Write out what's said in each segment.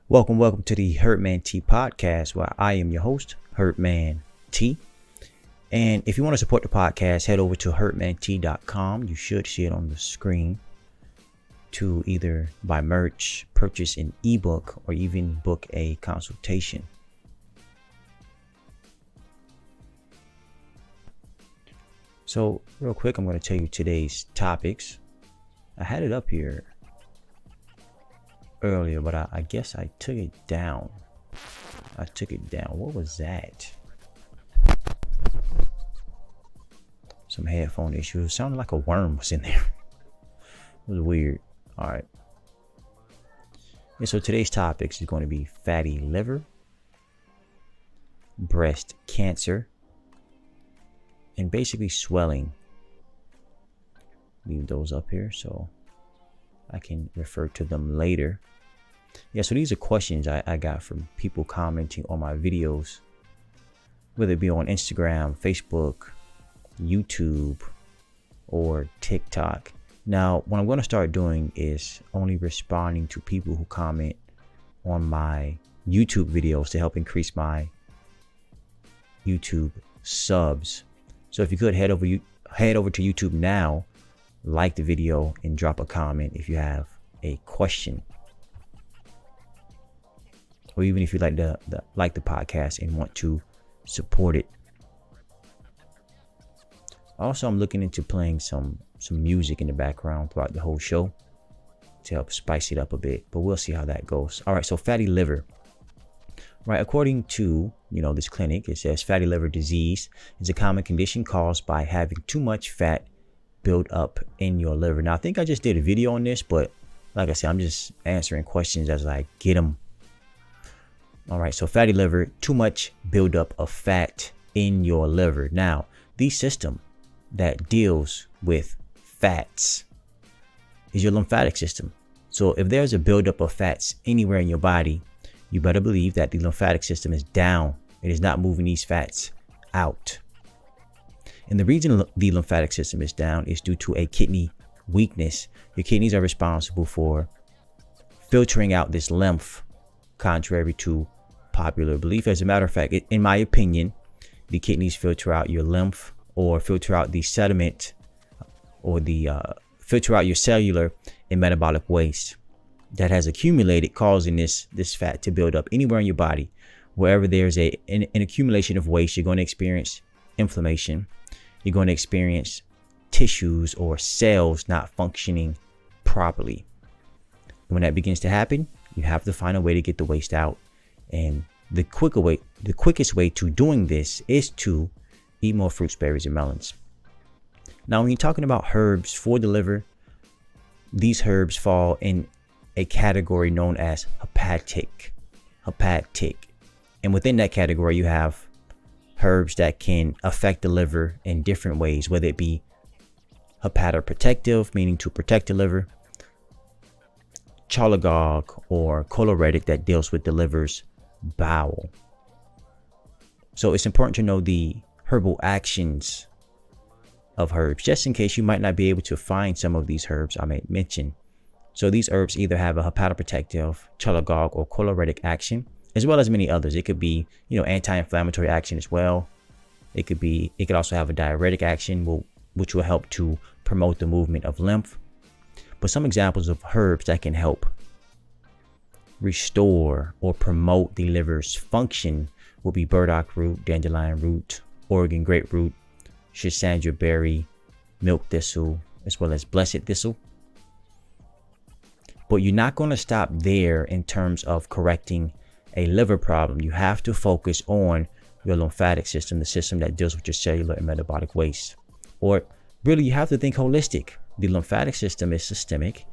Welcome to the Herdman T podcast, where I am your host, Herdman T. And if you want to support the podcast, head over to herdmant.com. You should see it on the screen to either buy merch, purchase an ebook, or even book a consultation. So real quick, I'm going to tell you today's topics. I had it up here earlier, but I guess I took it down. What was that? Some headphone issues. It sounded like a worm was in there. It was weird. All right. And so today's topics is going to be fatty liver, breast cancer, and basically swelling. Leave those up here so I can refer to them later. Yeah, so these are questions I got from people commenting on my videos, whether it be on Instagram, Facebook, YouTube, or TikTok. Now, what I'm going to start doing is only responding to people who comment on my YouTube videos to help increase my YouTube subs. So if you could head over to YouTube now, like the video, and drop a comment if you have a question, or even if you like the podcast and want to support it. Also, I'm looking into playing some music in the background throughout the whole show to help spice it up a bit, but we'll see how that goes. All right, so fatty liver. Right, according to this clinic, it says fatty liver disease is a common condition caused by having too much fat build up in your liver. Now, I think I just did a video on this, but like I said, I'm just answering questions as I get them. All right, so fatty liver, too much buildup of fat in your liver. Now, the system that deals with fats is your lymphatic system. So if there's a buildup of fats anywhere in your body, you better believe that the lymphatic system is down. It is not moving these fats out. And the reason the lymphatic system is down is due to a kidney weakness. Your kidneys are responsible for filtering out this lymph, contrary to popular belief. As a matter of fact, in my opinion, the kidneys filter out your lymph, or filter out the sediment, or filter out your cellular and metabolic waste that has accumulated, causing this fat to build up anywhere in your body. Wherever there's an accumulation of waste, you're going to experience inflammation. You're going to experience tissues or cells not functioning properly. When that begins to happen, you have to find a way to get the waste out. And the quickest way to doing this is to eat more fruits, berries, and melons. Now, when you're talking about herbs for the liver, these herbs fall in a category known as hepatic. And within that category, you have herbs that can affect the liver in different ways, whether it be hepatoprotective, meaning to protect the liver, chalagogue, or choleretic, that deals with the liver's bowel. So it's important to know the herbal actions of herbs, just in case you might not be able to find some of these herbs I may mention. So these herbs either have a hepatoprotective, chalagogue, or choleretic action, as well as many others. It could be, anti-inflammatory action as well. It could also have a diuretic action, which will help to promote the movement of lymph. But some examples of herbs that can help restore or promote the liver's function will be burdock root, dandelion root, Oregon grapefruit, schisandra berry, milk thistle, as well as blessed thistle. But you're not going to stop there in terms of correcting a liver problem. You have to focus on your lymphatic system, the system that deals with your cellular and metabolic waste. Or really, you have to think holistic. The lymphatic system is systemic.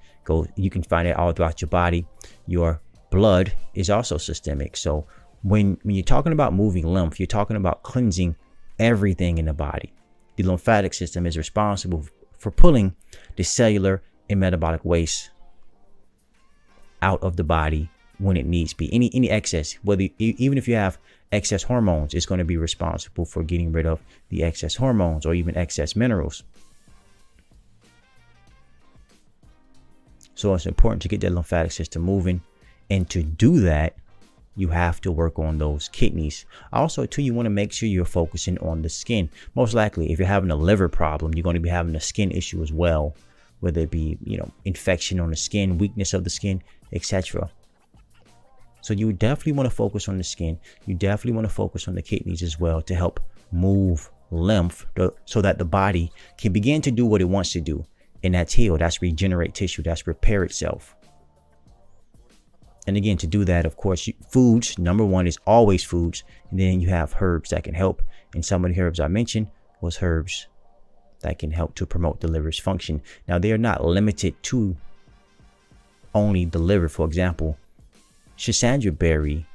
You can find it all throughout your body. Your blood is also systemic. So when you're talking about moving lymph, you're talking about cleansing everything in the body. The lymphatic system is responsible for pulling the cellular and metabolic waste out of the body when it needs to be. Any excess, even if you have excess hormones, it's going to be responsible for getting rid of the excess hormones or even excess minerals. So it's important to get that lymphatic system moving. And to do that, you have to work on those kidneys. Also, too, you want to make sure you're focusing on the skin. Most likely, if you're having a liver problem, you're going to be having a skin issue as well, whether it be, infection on the skin, weakness of the skin, etc. So you definitely want to focus on the skin. You definitely want to focus on the kidneys as well to help move lymph so that the body can begin to do what it wants to do. And that's heal, that's regenerate tissue, that's repair itself. And again, to do that, of course, foods, number one is always foods. And then you have herbs that can help. And some of the herbs I mentioned was herbs that can help to promote the liver's function. Now, they are not limited to only the liver. For example, Schisandra berry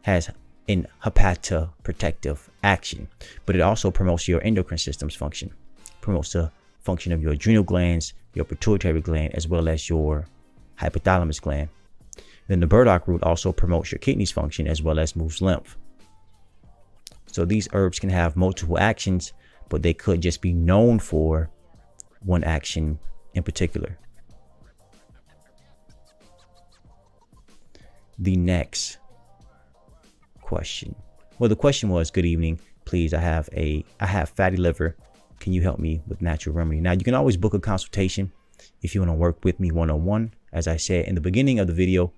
has an hepatoprotective action, but it also promotes your endocrine system's function, promotes the function of your adrenal glands, your pituitary gland, as well as your hypothalamus gland. Then the burdock root also promotes your kidneys function as well as moves lymph. So these herbs can have multiple actions, but they could just be known for one action in particular. The next question. Well, the question was, good evening, please, I have fatty liver. Can you help me with natural remedy? Now, you can always book a consultation if you want to work with me one-on-one. As I said in the beginning of the video,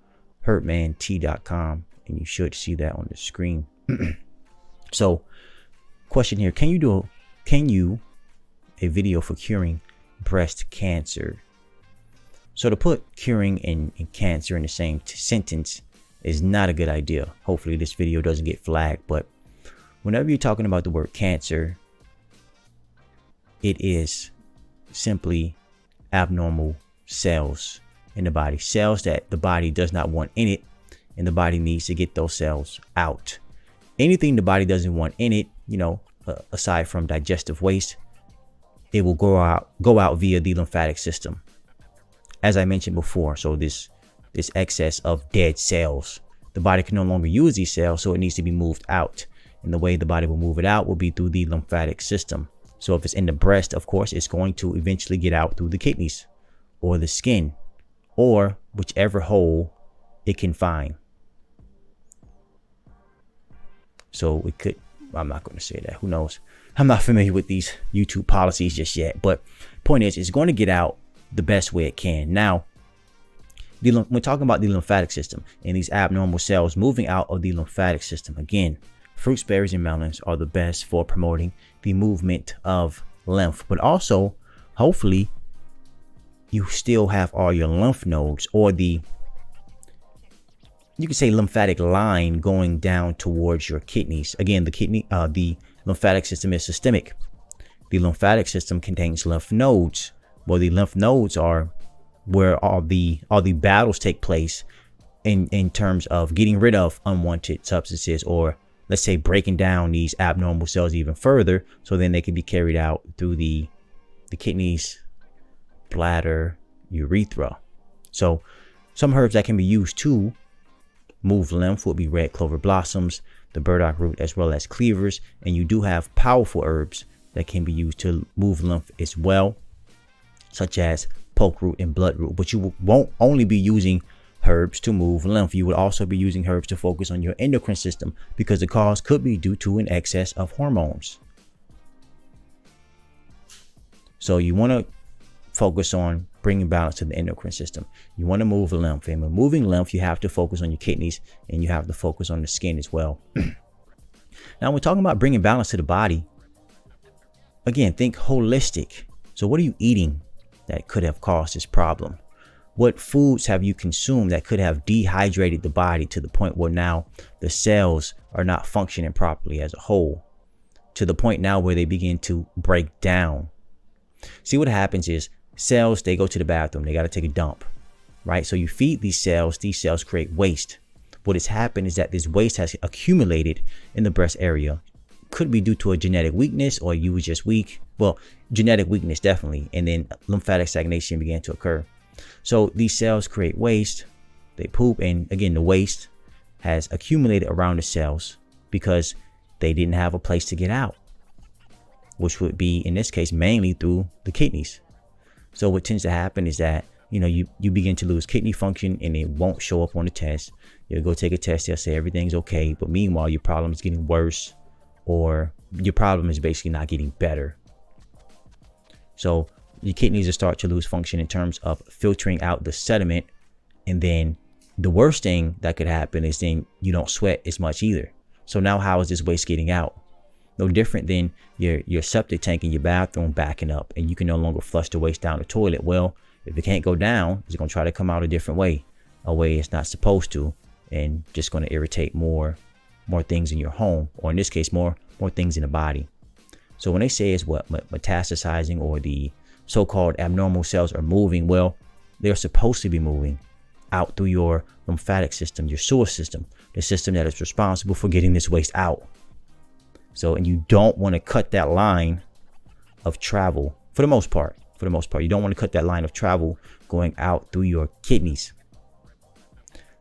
hertmant.com, and you should see that on the screen. So, question here, can you a video for curing breast cancer? So to put curing and cancer in the same sentence is not a good idea. Hopefully this video doesn't get flagged, but whenever you're talking about the word cancer, it is simply abnormal cells in the body, cells that the body does not want in it, and the body needs to get those cells out. Anything the body doesn't want in it, aside from digestive waste, it will go out via the lymphatic system, as I mentioned before. So this excess of dead cells, the body can no longer use these cells, so it needs to be moved out, and the way the body will move it out will be through the lymphatic system. So if it's in the breast, of course, it's going to eventually get out through the kidneys or the skin, or whichever hole it can find. So it could, I'm not going to say that, who knows? I'm not familiar with these YouTube policies just yet, but point is, it's going to get out the best way it can. Now, we're talking about the lymphatic system and these abnormal cells moving out of the lymphatic system. Again, fruits, berries, and melons are the best for promoting the movement of lymph, but also, hopefully, you still have all your lymph nodes, or you could say lymphatic line, going down towards your kidneys. Again, the lymphatic system is systemic. The lymphatic system contains lymph nodes. Well, the lymph nodes are where all the battles take place in terms of getting rid of unwanted substances, or let's say breaking down these abnormal cells even further, so then they can be carried out through the kidneys, bladder, urethra. So some herbs that can be used to move lymph would be red clover blossoms, the burdock root, as well as cleavers. And you do have powerful herbs that can be used to move lymph as well, such as poke root and bloodroot. But you won't only be using herbs to move lymph. You would also be using herbs to focus on your endocrine system, because the cause could be due to an excess of hormones. So you want to focus on bringing balance to the endocrine system. You want to move lymph, and when moving lymph, you have to focus on your kidneys, and you have to focus on the skin as well. Now, we're talking about bringing balance to the body. Again, think holistic. So what are you eating that could have caused this problem? What foods have you consumed that could have dehydrated the body to the point where now the cells are not functioning properly as a whole, to the point now where they begin to break down? See, what happens is cells, they go to the bathroom, they got to take a dump, right? So you feed these cells create waste. What has happened is that this waste has accumulated in the breast area. Could be due to a genetic weakness, or you were just weak. Well, genetic weakness definitely, and then lymphatic stagnation began to occur. So these cells create waste, they poop, and again, the waste has accumulated around the cells because they didn't have a place to get out, which would be, in this case, mainly through the kidneys. So what tends to happen is that, you begin to lose kidney function and it won't show up on the test. You'll go take a test, they'll say everything's okay, but meanwhile your problem is getting worse, or your problem is basically not getting better. So your kidneys will start to lose function in terms of filtering out the sediment, and then the worst thing that could happen is then you don't sweat as much either. So now how is this waste getting out? No different than your septic tank in your bathroom backing up and you can no longer flush the waste down the toilet. Well, if it can't go down, it's going to try to come out a different way, a way it's not supposed to, and just going to irritate more things in your home, or in this case, more things in the body. So when they say it's metastasizing, or the so-called abnormal cells are moving, well, they're supposed to be moving out through your lymphatic system, your sewer system, the system that is responsible for getting this waste out. So, and you don't want to cut that line of travel for the most part. You don't want to cut that line of travel going out through your kidneys.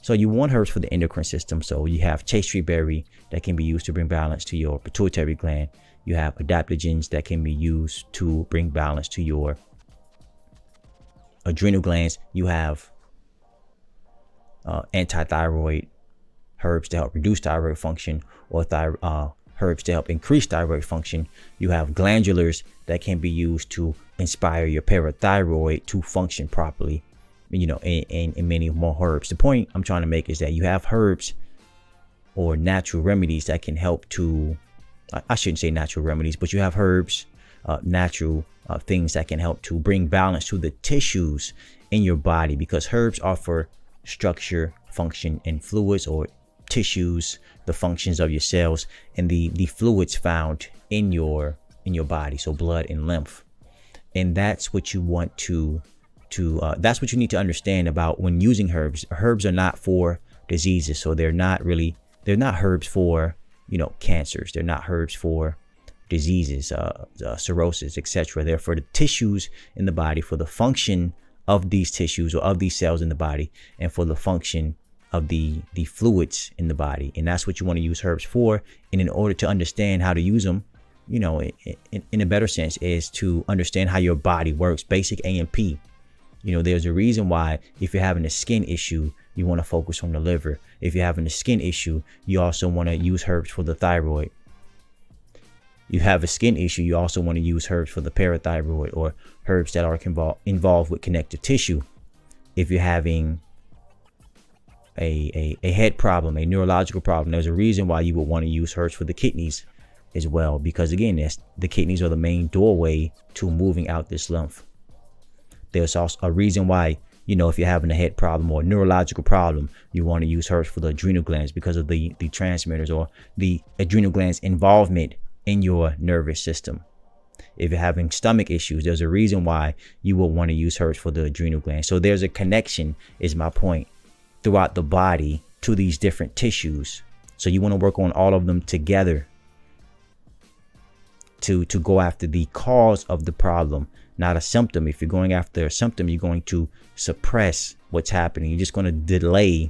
So you want herbs for the endocrine system. So you have chase tree berry that can be used to bring balance to your pituitary gland. You have adaptogens that can be used to bring balance to your adrenal glands. You have anti-thyroid herbs to help reduce thyroid function, or herbs to help increase thyroid function. You have glandulars that can be used to inspire your parathyroid to function properly, and many more herbs. The point I'm trying to make is that you have herbs or natural remedies that can help to, I shouldn't say natural remedies, but you have herbs, natural things that can help to bring balance to the tissues in your body, because herbs offer structure, function, and fluids, or tissues, the functions of your cells, and the fluids found in your body, so blood and lymph. And that's what you want to that's what you need to understand about when using herbs. Herbs are not for diseases, so they're not herbs for cancers. They're not herbs for diseases, cirrhosis, etc. They're for the tissues in the body, for the function of these tissues or of these cells in the body, and for the function of the fluids in the body. And that's what you want to use herbs for. And in order to understand how to use them, in a better sense, is to understand how your body works. Basic A&P. There's a reason why if you're having a skin issue, you want to focus on the liver. If you're having a skin issue, you also want to use herbs for the thyroid. You have a skin issue, you also want to use herbs for the parathyroid, or herbs that are involved with connective tissue. If you're having a head problem, a neurological problem, there's a reason why you would want to use herbs for the kidneys as well, because again, the kidneys are the main doorway to moving out this lymph. There's also a reason why, if you're having a head problem or a neurological problem, you want to use herbs for the adrenal glands, because of the transmitters or the adrenal glands involvement in your nervous system. If you're having stomach issues, there's a reason why you will want to use herbs for the adrenal glands. So there's a connection, is my point, throughout the body to these different tissues. So you want to work on all of them together to go after the cause of the problem, not a symptom. If you're going after a symptom, you're going to suppress what's happening. You're just going to delay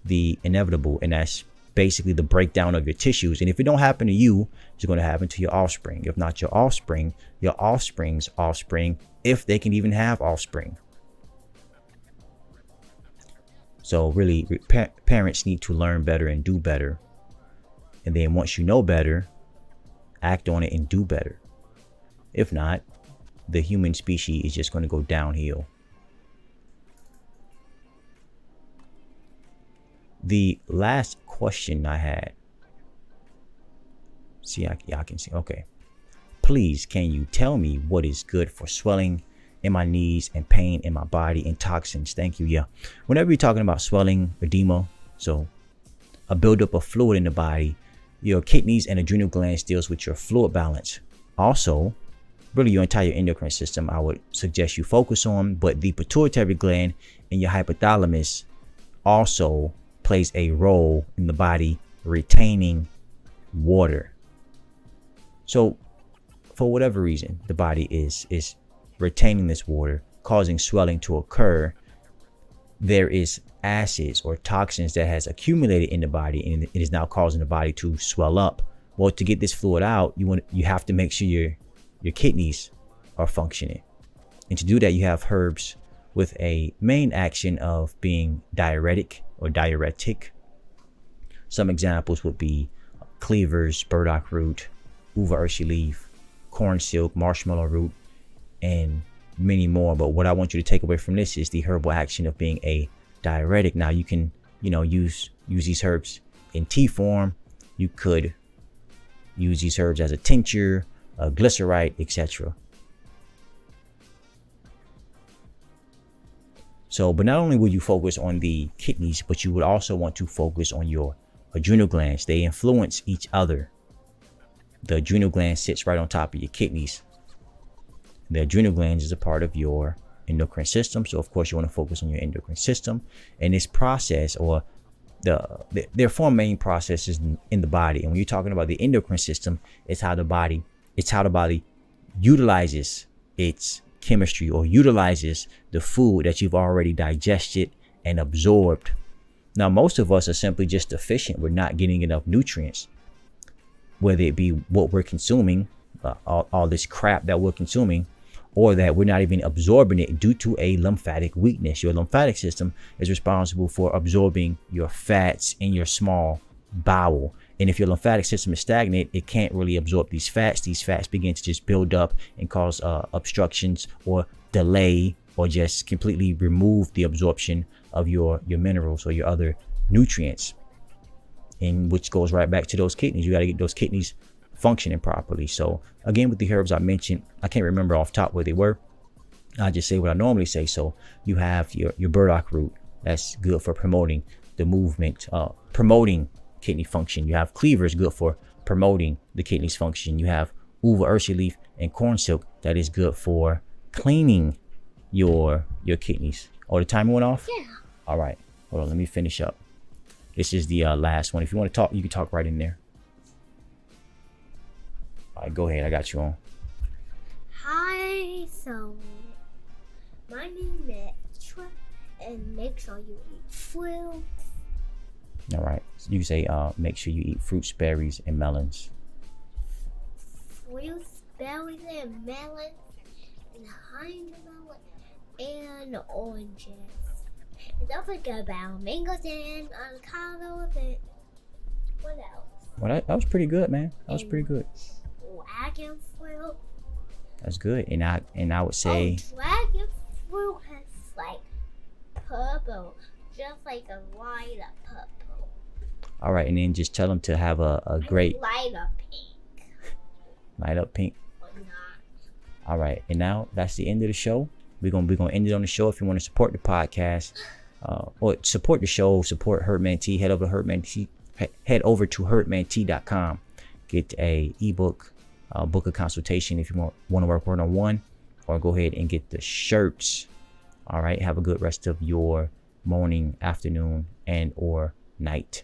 the inevitable, and that's basically the breakdown of your tissues. And if it don't happen to you, it's going to happen to your offspring. If not your offspring, your offspring's offspring, if they can even have offspring. So really, parents need to learn better and do better. And then once you know better, act on it and do better. If not, the human species is just going to go downhill. The last question I had. See, I can see. Okay. Please, can you tell me what is good for swelling in my knees and pain in my body and toxins? Thank you. Yeah. Whenever you're talking about swelling, edema, so a buildup of fluid in the body, your kidneys and adrenal glands deals with your fluid balance. Also, really your entire endocrine system, I would suggest you focus on, but the pituitary gland and your hypothalamus also plays a role in the body retaining water. So for whatever reason, the body is retaining this water, causing swelling to occur. There is acids or toxins that has accumulated in the body, and it is now causing the body to swell up. Well, to get this fluid out, you have to make sure your kidneys are functioning. And to do that, you have herbs with a main action of being diuretic or diuretic. Some examples would be cleavers, burdock root, uva ursi leaf, corn silk, marshmallow root, and many more. But what I want you to take away from this is the herbal action of being a diuretic. Now you can, use these herbs in tea form. You could use these herbs as a tincture, a glycerite, etc. So, but not only would you focus on the kidneys, but you would also want to focus on your adrenal glands. They influence each other. The adrenal gland sits right on top of your kidneys. The adrenal glands is a part of your endocrine system. So of course you want to focus on your endocrine system. And this process, or there are four main processes in the body. And when you're talking about the endocrine system, it's how the body utilizes its chemistry, or utilizes the food that you've already digested and absorbed. Now, most of us are simply just deficient. We're not getting enough nutrients, whether it be what we're consuming, all this crap that we're consuming, or that we're not even absorbing it due to a lymphatic weakness. Your lymphatic system is responsible for absorbing your fats in your small bowel. And if your lymphatic system is stagnant, it can't really absorb these fats. These fats begin to just build up and cause obstructions, or delay, or just completely remove the absorption of your minerals or your other nutrients, and which goes right back to those kidneys. You got to get those kidneys functioning properly. So again, with the herbs I mentioned, I can't remember off top where they were. I just say what I normally say. So you have your burdock root. That's good for promoting the movement, promoting kidney function. You have cleavers, good for promoting the kidneys function. You have uva ursi leaf and corn silk, that is good for cleaning your kidneys. Oh, the timer went off? Yeah. All right, hold on, let me finish up. This is the last one. If you want to talk, you can talk right in there. All right, go ahead, I got you on. Hi, so my name is Trey, and make sure you eat fruit. All right, so you say make sure you eat fruits, berries, and melons. Fruits, berries, and melons, and honeymelon, and oranges. And don't forget about mangoes and avocados and what else? Well, that was pretty good, man. That was pretty good. Dragon fruit. That's good. And I would say, dragon fruit has like purple, just like a light of purple. all right, and then just tell them to have a great Light of pink. light up pink. Or not. All right, and now that's the end of the show. We're gonna end it on the show. If you want to support the podcast, or support the show, support Herdman Tea, head over to herdmant.com. Get a ebook, book a consultation if you want to work one-on-one, or go ahead and get the shirts. All right, have a good rest of your morning, afternoon, and or night.